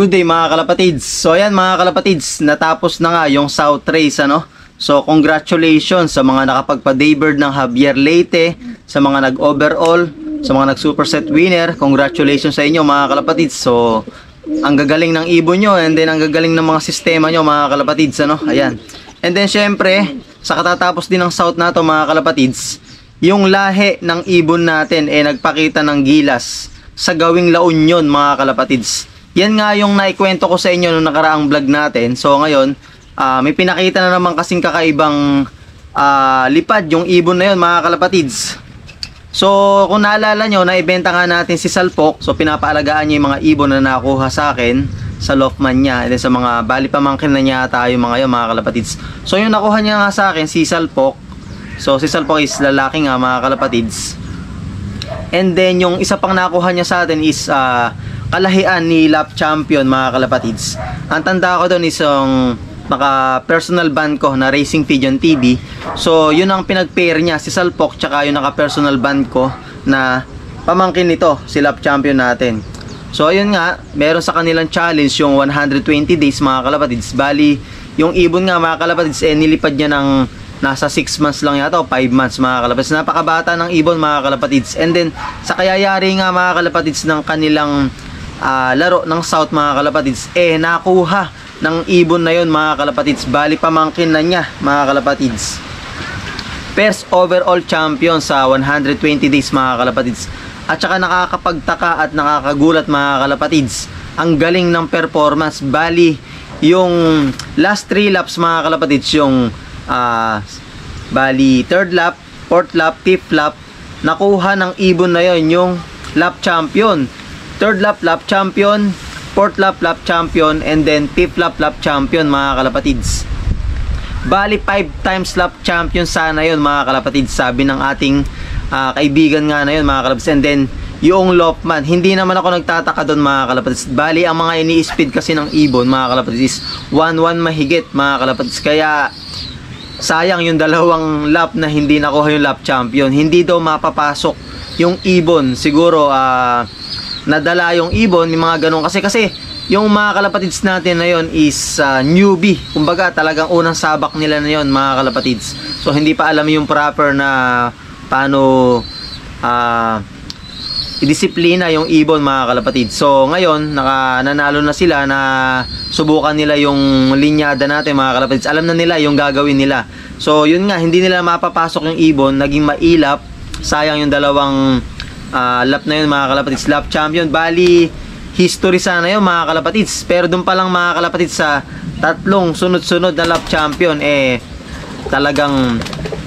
Good day mga kalapatids. So ayan mga kalapatids, natapos na nga yung South Race ano. So congratulations sa mga nakapagpa-daybird ng Javier Leyte, sa mga nag-overall, sa mga nag-superset winner. Congratulations sa inyo mga kalapatids. So ang gagaling ng ibon nyo, and then ang gagaling ng mga sistema nyo mga kalapatids ano. Ayan. And then syempre, sa katatapos din ng South na to mga kalapatids, yung lahi ng ibon natin nagpakita ng gilas sa gawing La Union mga kalapatids. Yan nga yung naikwento ko sa inyo nung nakaraang vlog natin. So ngayon, may pinakita na naman kasing kakaibang lipad yung ibon na yun mga kalapatids. So kung naalala nyo, naibenta nga natin si Salpok. So pinapaalagaan niya yung mga ibon na nakuha sa akin sa Lofman niya, and then sa mga bali pamangkin na niya tayo mga yun mga kalapatids. So yung nakuha niya nga sa akin si Salpok. So si Salpok is lalaki nga mga kalapatids. And then yung isa pang nakuha niya sa atin is kalahian ni Lap Champion mga kalapatids. Ang tanda ko doon is yung naka-personal band ko na Racing Pigeon TV. So yun ang pinag-pair niya, si Salpok, tsaka yung naka-personal band ko na pamangkin nito, si Lap Champion natin. So ayun nga, meron sa kanilang challenge yung 120 days mga kalapatids. Bali, yung ibon nga mga kalapatids nilipad niya ng nasa 6 months lang yata o 5 months mga kalapatids. Napakabata ng ibon mga kalapatids. And then sa kayayari nga mga kalapatids ng kanilang laro ng South mga kalapatids, nakuha ng ibon na yon mga kalapatids. Bali pamangkin na niya mga kalapatids. First overall champion sa 120 days mga kalapatids. At saka nakakapagtaka at nakakagulat mga kalapatids, ang galing ng performance. Bali yung last 3 laps mga kalapatids, yung bali 3rd lap, 4th lap, 5th lap, nakuha ng ibon na yon yung lap champion. 3rd lap, lap champion, 4th lap, lap champion, and then 5th lap, lap champion mga kalapatids. Bali 5 times lap champion sana yon mga kalapatids, sabi ng ating kaibigan nga na yun mga kalapatids. And then yung Lofman, hindi naman ako nagtataka doon mga kalapatids. Bali ang mga ini-speed kasi ng ibon mga kalapatids is 1-1 mahigit mga kalapatids. Kaya sayang yung dalawang lap na hindi nakuha yung lap champion. Hindi daw mapapasok yung ibon. Siguro nadala yung ibon, yung mga ganun. Kasi yung mga kalapatids natin na yon is newbie. Kumbaga talagang unang sabak nila na yon mga kalapatids. So hindi pa alam yung proper na paano idisiplina yung ibon mga kalapatids. So ngayon nanalo na sila, na subukan nila yung linyada natin mga kalapatids. Alam na nila yung gagawin nila. So yun nga, hindi nila mapapasok yung ibon, naging mailap. Sayang yung dalawang lap na yun mga kalapatids. Lap champion, bali history sana yun mga kalapatids. Pero dun pa lang mga kalapatids, sa tatlong sunod-sunod na lap champion, talagang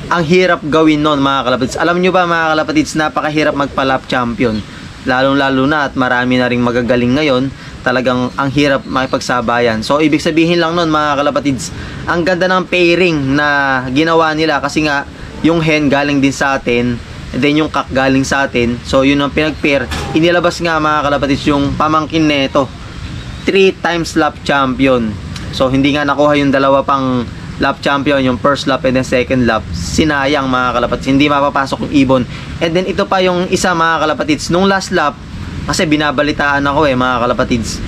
ang hirap gawin nun mga kalapatids. Alam nyo ba mga kalapatids, napakahirap magpa-lap champion, lalong-lalo na at marami na ring magagaling ngayon. Talagang ang hirap makipagsabayan. So ibig sabihin lang nun mga kalapatids, ang ganda ng pairing na ginawa nila. Kasi nga yung hen galing din sa atin, and then yung kak galing sa atin. So yun ang pinag-pair. Inilabas nga mga kalapatids yung pamangkin neto, 3 times lap champion. So hindi nga nakuha yung dalawa pang lap champion, yung first lap and then second lap. Sinayang mga kalapatids, hindi mapapasok yung ibon. And then ito pa yung isa mga kalapatids, nung last lap, kasi binabalitaan ako mga kalapatids,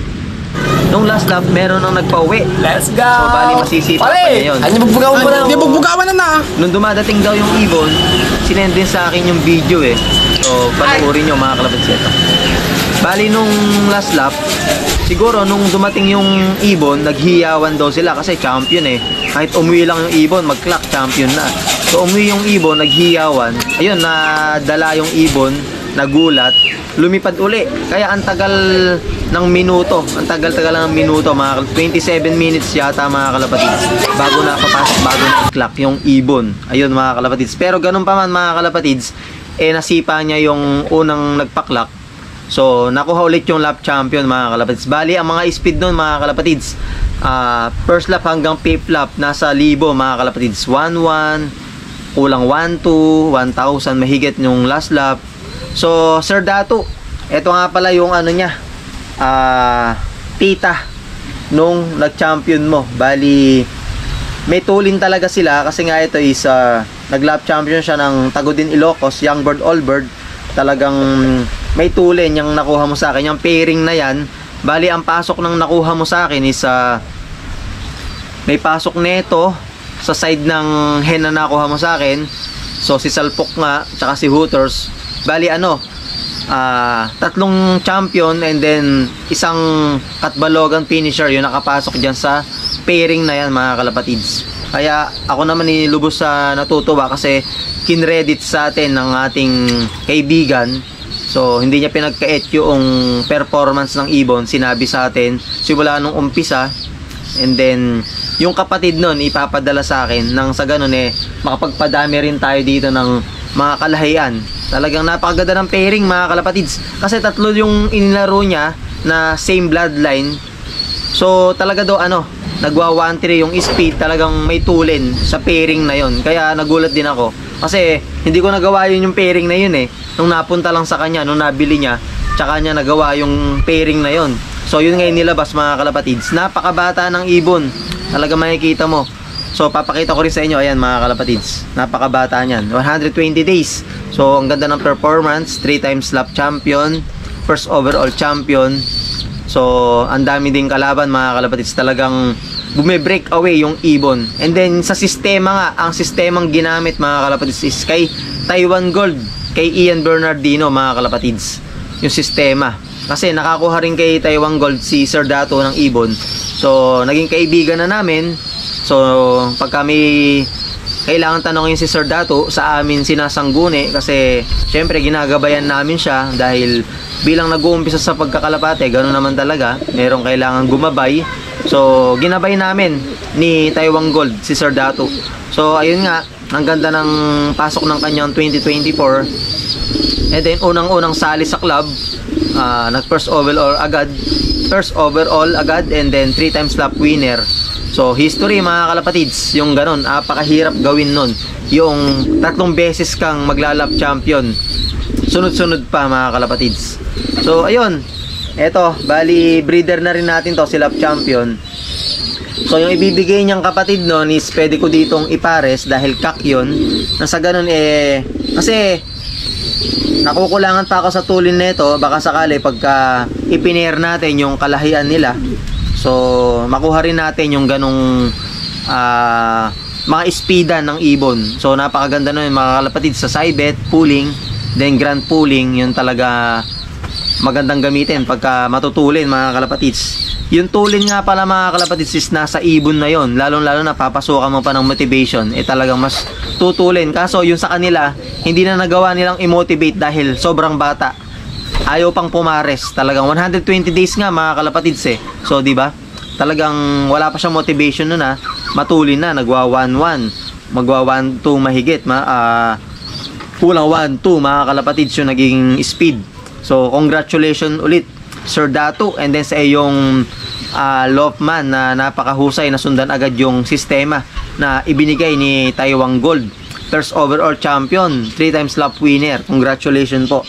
nung last lap meron nang nagpa-uwi. Let's go! So bali masisita pa niya yun. Ano bugbugawan mo na? Hindi bugbugawan na. Nung dumadating daw yung ibon, sinend din sa akin yung video So panoorin nyo mga kalapatids ito. Bali nung last lap, siguro nung dumating yung ibon, naghiyawan daw sila kasi champion Kahit umuwi lang yung ibon, mag-clock champion na. So umuwi yung ibon, naghiyawan. Ayun, nadala yung ibon, nagulat, lumipad uli. Kaya ang tagal ng minuto, ang tagal-tagal ng minuto, mga 27 minutes yata mga kalapatids, bago na papasok, bago na clock yung ibon. Ayun mga kalapatids. Pero ganun pa man mga kalapatids, nasipa niya yung unang nagpa-clock. So nakuha ulit yung lap champion mga kalapatids. Bali ang mga speed nun mga kalapatids, first lap hanggang 5th lap nasa libo mga kalapatids. 1-1, kulang 1-2, 1,000 mahigit yung last lap. So Sir Dato, eto nga pala yung ano niya, tita nung nag-champion mo. Bali may tulin talaga sila, kasi nga ito is nag-lap champion siya ng Tagudin Ilocos, Young Bird All Bird. Talagang may tulin yung nakuha mo sa akin. Yung pairing na yan Bali, ang pasok ng nakuha mo sa akin is may pasok neto sa side ng hen na nakuha mo sa akin. So, si Salpok nga, tsaka si Hooters. Bali, tatlong champion and then isang Katbalogan finisher yung nakapasok dyan sa pairing na yan, mga kalapatids. Kaya ako naman nilubos sa natutuwa kasi kinredit sa atin ng ating kaibigan. So, hindi niya pinagkait yung performance ng ibon. Sinabi sa atin, simula nung umpisa. And then, yung kapatid nun, ipapadala sa akin. Nang sa ganun makapagpadami rin tayo dito ng mga kalahian. Talagang napakaganda ng pairing, mga kalapatids. Kasi tatlo yung inilaro niya na same bloodline. So, talaga daw nagwa 1-3 yung speed. Talagang may tulin sa pairing na yon. Kaya nagulat din ako. Kasi, hindi ko nagawa yun yung pairing na yun Nung napunta lang sa kanya, nung nabili niya, tsaka niya nagawa yung pairing na yon. So, yun ngayon nilabas, mga kalapatids. Napakabata ng ibon. Talaga makikita mo. So, papakita ko rin sa inyo. Ayan, mga kalapatids. Napakabata niyan. 120 days. So, ang ganda ng performance. 3 times lap champion. First overall champion. So, ang dami ding kalaban, mga kalapatids. Talagang bumibreak away yung ibon. And then, sa sistema nga, ang sistemang ginamit, mga kalapatids, is kay Taiwan Gold. Kay Ian Bernardino, mga kalapatids. Yung sistema. Kasi nakakuha rin kay Taiwan Gold si Sir Dato ng ibon. So, naging kaibigan na namin. So, pag kami kailangan tanongin si Sir Dato, sa amin sinasangguni. Kasi, syempre, ginagabayan namin siya. Dahil bilang nag-uumpisa sa pagkakalapate, gano'n naman talaga. Merong kailangan gumabay. So, ginabay namin ni Taiwan Gold, si Sir Dato. So, ayun nga. Ang ganda ng pasok ng kanyang 2024. And then, unang-unang sali sa club. Nag first overall agad, and then 3 times lap winner. So, history, mga kalapatids, yung ganon, apakahirap gawin nun. Yung 3 beses kang maglalap champion, sunod-sunod pa, mga kalapatids. So, ayun, eto, bali breeder na rin natin to, si lap champion. So, yung ibibigay niyang kapatid nun is pwede ko ditong ipares dahil kak yun. Nasa ganon kasi nakukulangan pa ako sa tulin nito. Baka sakali pagka ipinair natin yung kalahian nila, so makuha rin natin yung ganong mga speedan ng ibon. So napakaganda nun, mga kalapatid, sa side-bet, pooling, then grand pooling. Yun talaga magandang gamitin pagka matutulin, mga kalapatids. Yung tulin nga pala, mga kalapatids, is nasa ibon na yon. Lalong-lalo na papasukan mo pa ng motivation, talagang mas tutulin. Kaso yung sa kanila, hindi na nagawa nilang i-motivate dahil sobrang bata. Ayaw pang pumares. Talagang 120 days nga, mga kalapatids So, di ba? Talagang wala pa siyang motivation nun Matulin na, nagwa 1-1. Magwa 1-2 mahigit. Kulang 1-2, mga kalapatids, yung naging speed. So, congratulations ulit, Sir Dato, and then sa iyong Lofman na napakahusay na sundan agad yung sistema na ibinigay ni Taiwan Gold. First overall champion, 3 times lap winner. Congratulations po.